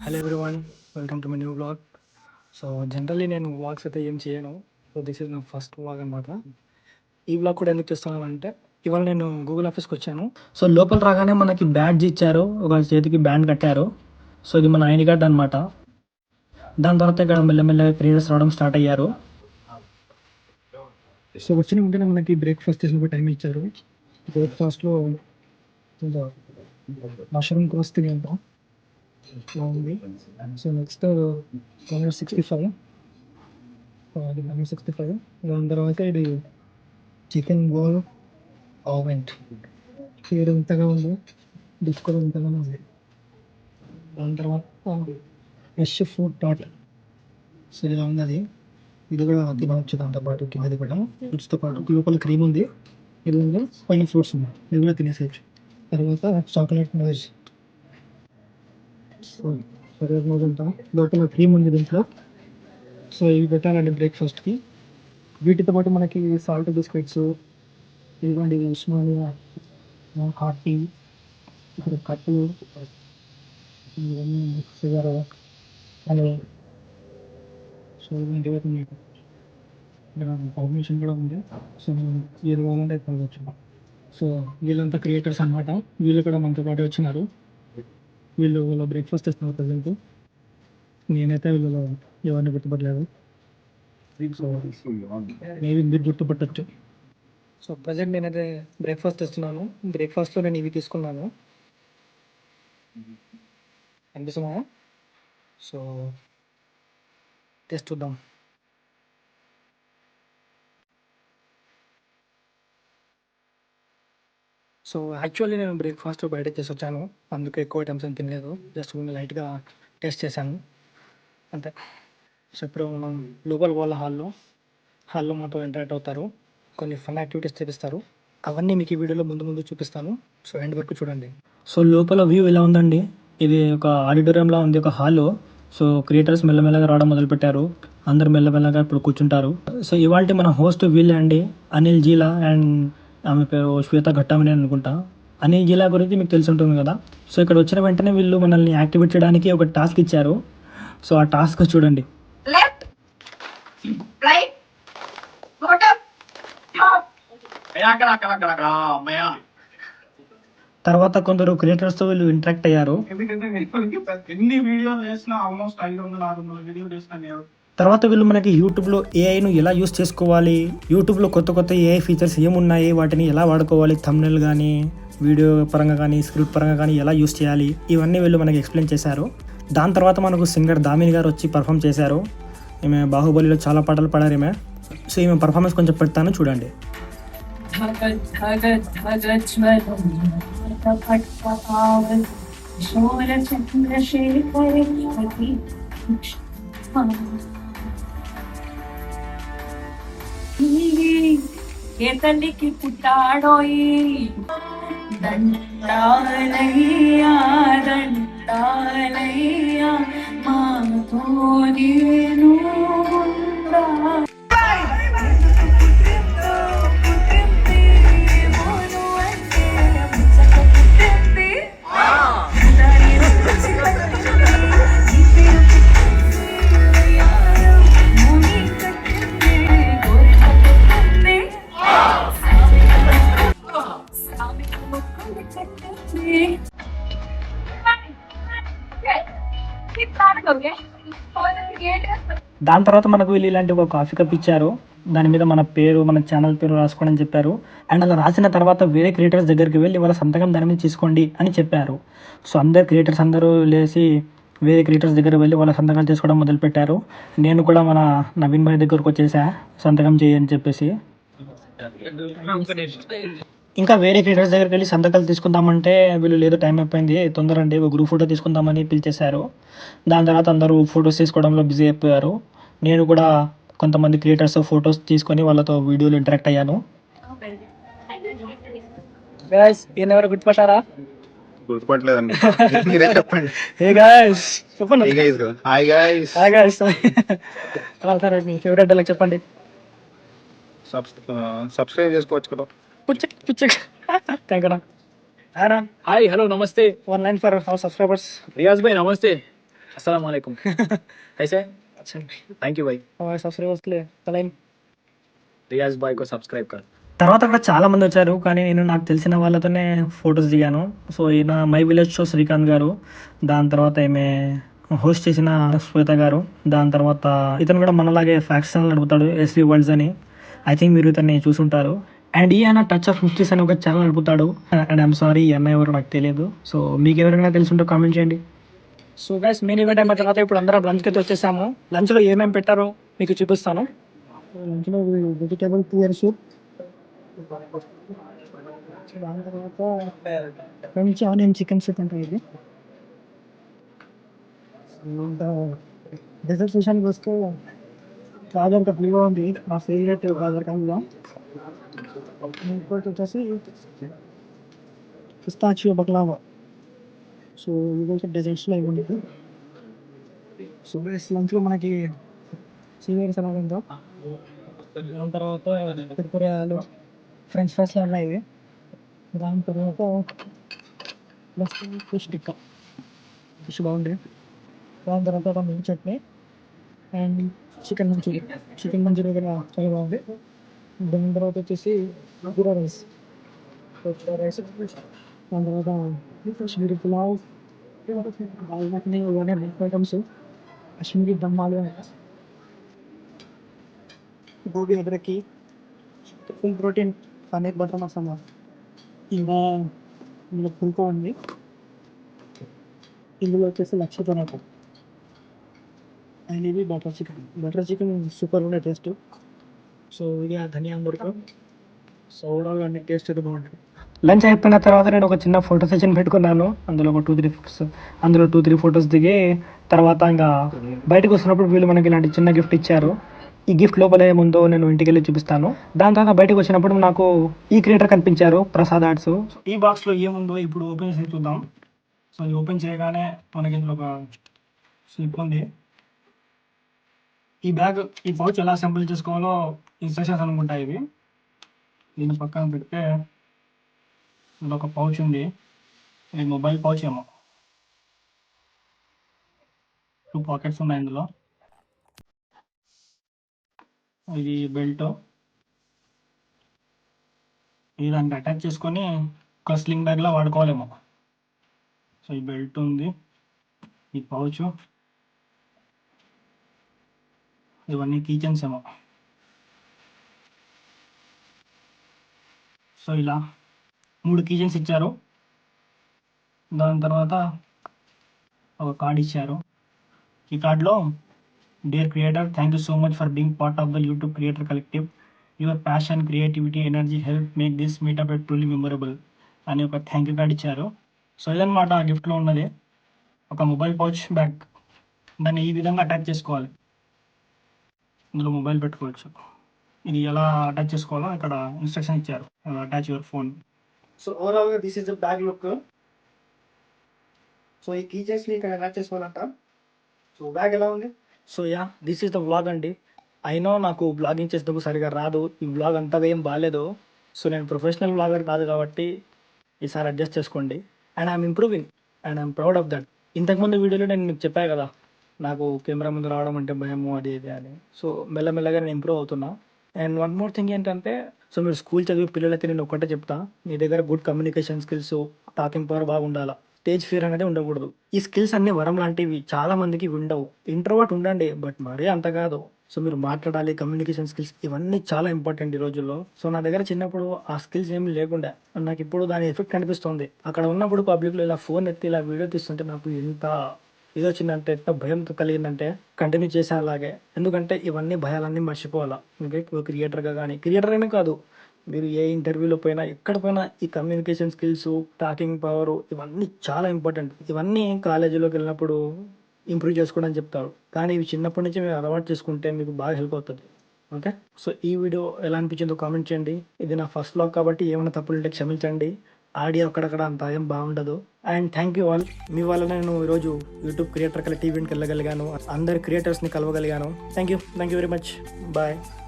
Hello everyone, welcome to my new vlog. So generally నేను vlogs అయితే ఏం చేయను. సో దిస్ ఇస్ నా ఫస్ట్ వ్లాగ్ అనమాట. ఈ వ్లాగ్ కూడా ఎందుకు చేస్తున్నానంటే ఇవాళ నేను గూగుల్ ఆఫీస్కి వచ్చాను. సో లోపల రాగానే మనకి బ్యాడ్జ్ ఇచ్చారు, ఒక చేతికి బ్యాండ్ కట్టారు. సో ఇది మన ఐడి కార్డ్ అనమాట. దాని తర్వాత ఇక్కడ మెల్లమెల్లగా క్రియేటర్స్ రావడం స్టార్ట్ అయ్యారు. సో వచ్చిన వెంటనే మనకి బ్రేక్ఫాస్ట్ చేసిన టైం ఇచ్చారు. బ్రేక్ఫాస్ట్లో మష్రూమ్ క్రోస్ తినేంత బాగుంది. సో నెక్స్ట్ 165, అది 165. దాని తర్వాత ఇది చికెన్ బోల్ ఆవెంట్, పేరు ఇంతగా ఉంది, డిష్ కూడా ఇంతగానే ఉంది. దాని తర్వాత ఫ్రెష్ ఫ్రూట్ టాట్, సో ఇలా ఉంది అది. ఇది కూడా తినవచ్చు దాంతో పాటు, కిందది కూడా ఫ్రూట్స్తో పాటు. లోపల క్రీమ్ ఉంది, ఇది ఉంది, పైన ఫ్రూట్స్ ఉన్నాయి, ఇది కూడా తినేసేయచ్చు. తర్వాత చాక్లెట్ నోజ్, సో సరే రోజంతా లోపల క్రీమ్ ఉంది దీంట్లో. సో ఇవి పెట్టాలండి బ్రేక్ఫాస్ట్కి. వీటితో పాటు మనకి సాల్ట్ బిస్కెట్స్, ఇదిగోండి ఉస్మానియా హాట్ టీ, ఇక్కడ కట్టు, ఇవన్నీ షుగర్ అని. సో ఇలాంటివి ఉన్నాయి. ఇక్కడ పర్మిషన్ కూడా ఉంది. సో మనం ఏది కావాలంటే అది తాగొచ్చు. సో వీళ్ళంతా క్రియేటర్స్ అనమాట. వీళ్ళు కూడా మనతో పాటు వచ్చినారు. వీళ్ళ బ్రేక్ఫాస్ట్ ఇస్తున్నారు ప్రజెంట్. నేనైతే వీళ్ళలో ఎవరిని గుర్తుపట్టలేదు. సో మేబీ మీరు గుర్తుపట్టచ్చు. సో ప్రజెంట్ నేనైతే బ్రేక్ఫాస్ట్ ఇస్తున్నాను. బ్రేక్ఫాస్ట్లో నేను ఇవి తీసుకున్నాను, అనిపిస్తున్నాయా? సో టేస్ట్ చూద్దాం. సో యాక్చువల్లీ నేను బ్రేక్ఫాస్ట్ బయట చేసి వచ్చాను, అందుకే ఎక్కువ ఐటమ్స్ ఏం తినలేదు. జస్ట్ లైట్గా టేస్ట్ చేశాను అంతే. సో ఇప్పుడు మనం లోపల వాళ్ళ హాల్లో మాతో ఇంటరాక్ట్ అవుతారు, కొన్ని ఫన్ యాక్టివిటీస్ చేపిస్తారు. అవన్నీ మీకు ఈ వీడియోలో ముందు చూపిస్తాను. సో ఎండ్ వరకు చూడండి. సో లోపల వ్యూ ఇలా ఉందండి. ఇది ఒక ఆడిటోరియంలా ఉంది, ఒక హాల్. సో క్రియేటర్స్ మెల్లమెల్లగా రావడం మొదలుపెట్టారు. అందరు మెల్లమెల్లగా ఇప్పుడు కూర్చుంటారు. సో ఇవాళ మన హోస్ట్ వీళ్ళే అండి, అనిల్ జీలా అండ్ ఆమె పేరు శ్వేత ఘట్టామని అనుకుంటా. అనిల్ జీలా గురించి మీకు తెలిసి ఉంటుంది కదా. సో ఇక్కడ వచ్చిన వెంటనే వీళ్ళు మనల్ని యాక్టివేట్ చేయడానికి ఒక టాస్క్ ఇచ్చారు. సో ఆ టాస్క్ చూడండి. left, right, bottom, top. తర్వాత కొందరు క్రియేటర్స్తో వీళ్ళు ఇంటరాక్ట్ అయ్యారు. ఎన్ని వీడియోలు చేసినా ఆల్మోస్ట్ 500-600 వీడియోలు చేసినా తర్వాత వీళ్ళు మనకి యూట్యూబ్లో ఏఐను ఎలా యూస్ చేసుకోవాలి, యూట్యూబ్లో కొత్త ఏఐ ఫీచర్స్ ఏమున్నాయి, వాటిని ఎలా వాడుకోవాలి, థంబ్నెయిల్ కానీ వీడియో పరంగా కానీ స్క్రిప్ట్ పరంగా కానీ ఎలా యూస్ చేయాలి, ఇవన్నీ వీళ్ళు మనకి ఎక్స్ప్లెయిన్ చేశారు. దాని తర్వాత మనకు సింగర్ దామిని గారు వచ్చి పర్ఫామ్ చేశారు. ఈమె బాహుబలిలో చాలా పాటలు పాడారు ఈమె. సో ఈమె పర్ఫార్మెన్స్ కొంచెం పెడతాను చూడండి. ఏ తల్లికి పుట్టాడోయి దండాలయ్యా దండాలయ్యా మాతో నేను దాని తర్వాత మనకు వీళ్ళు ఇలాంటి ఒక కాఫీ కప్ ఇచ్చారు. దాని మీద మన పేరు, మన ఛానల్ పేరు రాసుకోండి అని చెప్పారు. అండ్ అలా రాసిన తర్వాత వేరే క్రియేటర్స్ దగ్గరికి వెళ్ళి వాళ్ళ సంతకం దాని మీద తీసుకోండి అని చెప్పారు. సో అందరు క్రియేటర్స్ అందరూ లేచి వేరే క్రియేటర్స్ దగ్గర వెళ్ళి వాళ్ళ సంతకాలు చేసుకోవడం మొదలుపెట్టారు. నేను కూడా మన నవీన్ భాయ్ దగ్గరకు వచ్చేసా సంతకం చేయని చెప్పేసి. ఇంకా వేరే క్రియేటర్స్ దగ్గరికి వెళ్ళి సంతకాలు తీసుకుందామంటే వీళ్ళు లేదు టైం అయిపోయింది, తొందరండి ఒక గ్రూప్ ఫోటో తీసుకుందామని పిలిచేశారు. దాని తర్వాత అందరూ ఫొటోస్ తీసుకోవడంలో బిజీ అయిపోయారు. నేను కూడా కొంతమంది క్రియేటర్స్ ఫొటోస్ తీసుకొని వాళ్ళతో వీడియోలు ఇంటరాక్ట్ అయ్యాను. ఎవరు గుర్తుపట్టారా? గుర్తుపట్టలేదండి, మీరే చెప్పండి. హే గాయ్స్ చెప్పండి. Hi guys. Hi guys. సరే మీ ఫేవరెట్ డైలాగ్ చెప్పండి. సబ్స్క్రైబ్ చేసుకోవచ్చు కదా. Thank you. హాయ్ హలో నమస్తే. 1 line for our subscribers. Riyaz భాయ్ నమస్తే. अस्सलाम वालेकुम कैसे अच्छा थैंक यू भाई हमारे सब्सक्राइबर्स के लिए तलाइन रियाज भाई को सब्सक्राइब कर తర్వాత అక్కడ చాలా మంది వచ్చారు కానీ నేను నాకు తెలిసిన వాళ్ళతోనే ఫొటోస్ దిగాను సో ఈయన మై విలేజ్ షో శ్రీకాంత్ గారు దాని తర్వాత ఈమె హోస్ట్ చేసిన శ్వేత గారు దాని తర్వాత ఇతను కూడా మనలాగే ఫ్యాక్స్ ఛానల్ నడుపుతాడు ఎస్వి వరల్డ్స్ అని ఐ థింక్ మీరు ఇతన్ని చూసుంటారు అండ్ ఈయన టచ్ ఆఫ్ మిస్టరీస్ అని ఒక ఛానల్ నడుపుతాడు అండ్ ఐఎమ్ సారీ ఈ అన్న ఎవరు నాకు తెలియదు సో మీకు ఎవరైనా తెలుసుంటే కామెంట్ చేయండి సో గైస్ మెయిన్ ఈవెంట్ అయిన తర్వాత ఇప్పుడు అందరం లంచ్కి అయితే వచ్చేసాము లంచ్లో ఏమేమి పెట్టారో మీకు చూపిస్తాను లంచ్లో వెజిటేబుల్ పులిహోర సూప్ దాని తర్వాత మంచి ఆనియన్ చికెన్ సూప్ ఉంటుంది ఇది డెజర్ట్ విషయానికి వస్తే గాజర్ కా హల్వా ఉంది నా ఫేవరెట్ గాజర్ కా హల్వా ఇంకోటి వచ్చేసి పిస్తాచియో బక్లావా సో ఇవి వచ్చి డెజర్ట్స్లో ఇవి ఉండదు సో లంచ్లో మనకి సీనియర్స్ ఎలా ఉందో దాని తర్వాత కుర్కురేలు ఫ్రెంచ్ ఫ్రైస్లో ఉన్నాయి ఇవి దాని తర్వాత ఫిష్ టిక్కా ఫిష్ బాగుంది దాని తర్వాత మిర్చి చట్నీ అండ్ చికెన్ మంచూరియా కూడా చాలా బాగుంది దాని తర్వాత వచ్చేసి జీరా రైస్ దాని తర్వాత కాశ్మీరీ పులావ్ మఖని ఇవన్నీ మిల్క్ ఐటమ్స్ కాశ్మీరీ దమ్మాలు గోబీ అదరకి full protein paneer butter masala ఇంకా ఇందులో పుల్కా ఉంది ఇందులో వచ్చేసి లక్ష టొమాటో అండ్ ఇది బటర్ చికెన్ సూపర్ ఉండే టేస్ట్ సో ఇది ధనియా మురుకు సో ఓవరాల్ అన్ని టేస్ట్ అయితే బాగుంటుంది లంచ్ అయిపోయిన తర్వాత నేను ఒక చిన్న ఫోటో సెషన్ పెట్టుకున్నాను అందులో ఒక 2-3 ఫొటోస్ దిగి తర్వాత ఇంకా బయటకు వస్తున్నప్పుడు వీళ్ళు మనకి ఇలాంటి చిన్న గిఫ్ట్ ఇచ్చారు ఈ గిఫ్ట్ లోపల ఏముందో నేను ఇంటికి వెళ్ళి చూపిస్తాను దాని తర్వాత బయటకు వచ్చినప్పుడు నాకు ఈ క్రియేటర్ కనిపించారు ప్రసాద్ ఆర్ట్స్ ఈ బాక్స్లో ఏముందో ఇప్పుడు ఓపెన్ చేసి చూద్దాం సో ఇది ఓపెన్ చేయగానే మనకి ఇందులో ఒక స్లిప్ ఉంది ఈ పౌచ్ ఎలా అసెంబుల్ చేసుకోవాలో ఇన్స్ట్రక్షన్స్ అనుకుంటా ఇవి దీన్ని పక్కన పెడితే ఇందులో ఒక పౌచ్ ఉంది ఇది మొబైల్ పౌచ్ ఏమో 2 పాకెట్స్ ఉన్నాయి ఇందులో ఇది బెల్ట్ ఇది దానికి అటాచ్ చేసుకొని ఒక స్లింగ్ బ్యాగ్లా వాడుకోవాలేమో సో ఈ బెల్ట్ ఉంది ఈ పౌచ్ ఇవన్నీ కీచెన్స్ ఏమో సో ఇలా 3 కీచెన్స్ ఇచ్చారు దాని తర్వాత ఒక కార్డ్ ఇచ్చారు ఈ కార్డ్లో dear creator thank you so much for being part of the YouTube creator collective your passion creativity energy help make this meetup at truly memorable అని ఒక థ్యాంక్ యూ కార్డ్ ఇచ్చారు సో ఇదన్నమాట ఆ గిఫ్ట్లో ఉన్నది ఒక మొబైల్ పౌచ్ బ్యాగ్ దాన్ని ఈ విధంగా అటాచ్ చేసుకోవాలి ఇందులో మొబైల్ పెట్టుకోవచ్చు ఇది ఎలా అటాచ్ చేసుకోవాలో ఇక్కడ ఇన్స్ట్రక్షన్ ఇచ్చారు అటాచ్ యువర్ ఫోన్ సో ఓవరాల్గా this is the bag look so ఈ కీచెస్ని ఇక్కడ అటాచ్ చేసుకోవాలంట సో బ్యాగ్ ఎలా ఉంది so yeah this is the vlog అండి అయినో నాకు బ్లాగింగ్ చేసేందుకు సరిగా రాదు ఈ వ్లాగ్ అంతగా ఏం బాగాలేదు సో నేను ప్రొఫెషనల్ వ్లాగర్ కాదు కాబట్టి ఈసారి అడ్జస్ట్ చేసుకోండి and I'm improving and I'm proud of that ఇంతకుముందు వీడియోలో నేను మీకు చెప్పాను కదా నాకు కెమెరా ముందు రావడం అంటే భయము అది ఇది అని సో మెల్లమెల్లగా నేను ఇంప్రూవ్ అవుతున్నా అండ్ వన్ మోర్ థింగ్ ఏంటంటే సో మీరు స్కూల్ చదివే పిల్లలైతే నేను ఒక్కటే చెప్తా మీ దగ్గర good communication skills talking power బాగా ఉండాలా స్టేజ్ ఫియర్ అనేది ఉండకూడదు ఈ స్కిల్స్ అన్ని వరం లాంటివి చాలా మందికి ఉండవు ఇంట్రోవర్ట్ ఉండండి బట్ మరీ అంత కాదు సో మీరు మాట్లాడాలి కమ్యూనికేషన్ స్కిల్స్ ఇవన్నీ చాలా ఇంపార్టెంట్ ఈ రోజుల్లో సో నా దగ్గర చిన్నప్పుడు ఆ స్కిల్స్ ఏమి లేకుండా నాకు ఇప్పుడు దాని ఎఫెక్ట్ కనిపిస్తుంది అక్కడ ఉన్నప్పుడు పబ్లిక్లో ఇలా ఫోన్ ఎత్తి ఇలా వీడియో తీస్తుంటే నాకు ఎంత ఇది వచ్చిందంటే ఎంత భయంతో కలిగిందంటే కంటిన్యూ చేసే అలాగే ఎందుకంటే ఇవన్నీ భయాలన్నీ మర్చిపోవాలా ఓకే క్రియేటర్గా కానీ క్రియేటర్ అనే కాదు మీరు ఏ ఇంటర్వ్యూలో పోయినా ఎక్కడ పోయినా ఈ కమ్యూనికేషన్ స్కిల్స్ టాకింగ్ పవర్ ఇవన్నీ చాలా ఇంపార్టెంట్ ఇవన్నీ కాలేజీలోకి వెళ్ళినప్పుడు ఇంప్రూవ్ చేసుకోవడం చెప్తారు కానీ ఇవి చిన్నప్పటి నుంచి మీరు అలవాటు చేసుకుంటే మీకు బాగా హెల్ప్ అవుతుంది ఓకే సో ఈ వీడియో ఎలా అనిపించిందో కామెంట్ చేయండి ఇది నా ఫస్ట్ వ్లాగ్ కాబట్టి ఏమైనా తప్పులు ఉంటే క్షమించండి ఆడియో అక్కడక్కడ అంత ఏం బాగుండదు అండ్ థ్యాంక్ యూ ఆల్ మీ వల్ల నేను ఈరోజు యూట్యూబ్ క్రియేటర్ కలెక్టివ్ ఈవెంట్కి వెళ్ళగలిగాను అందరి క్రియేటర్స్ని కలవగలిగాను thank you very much bye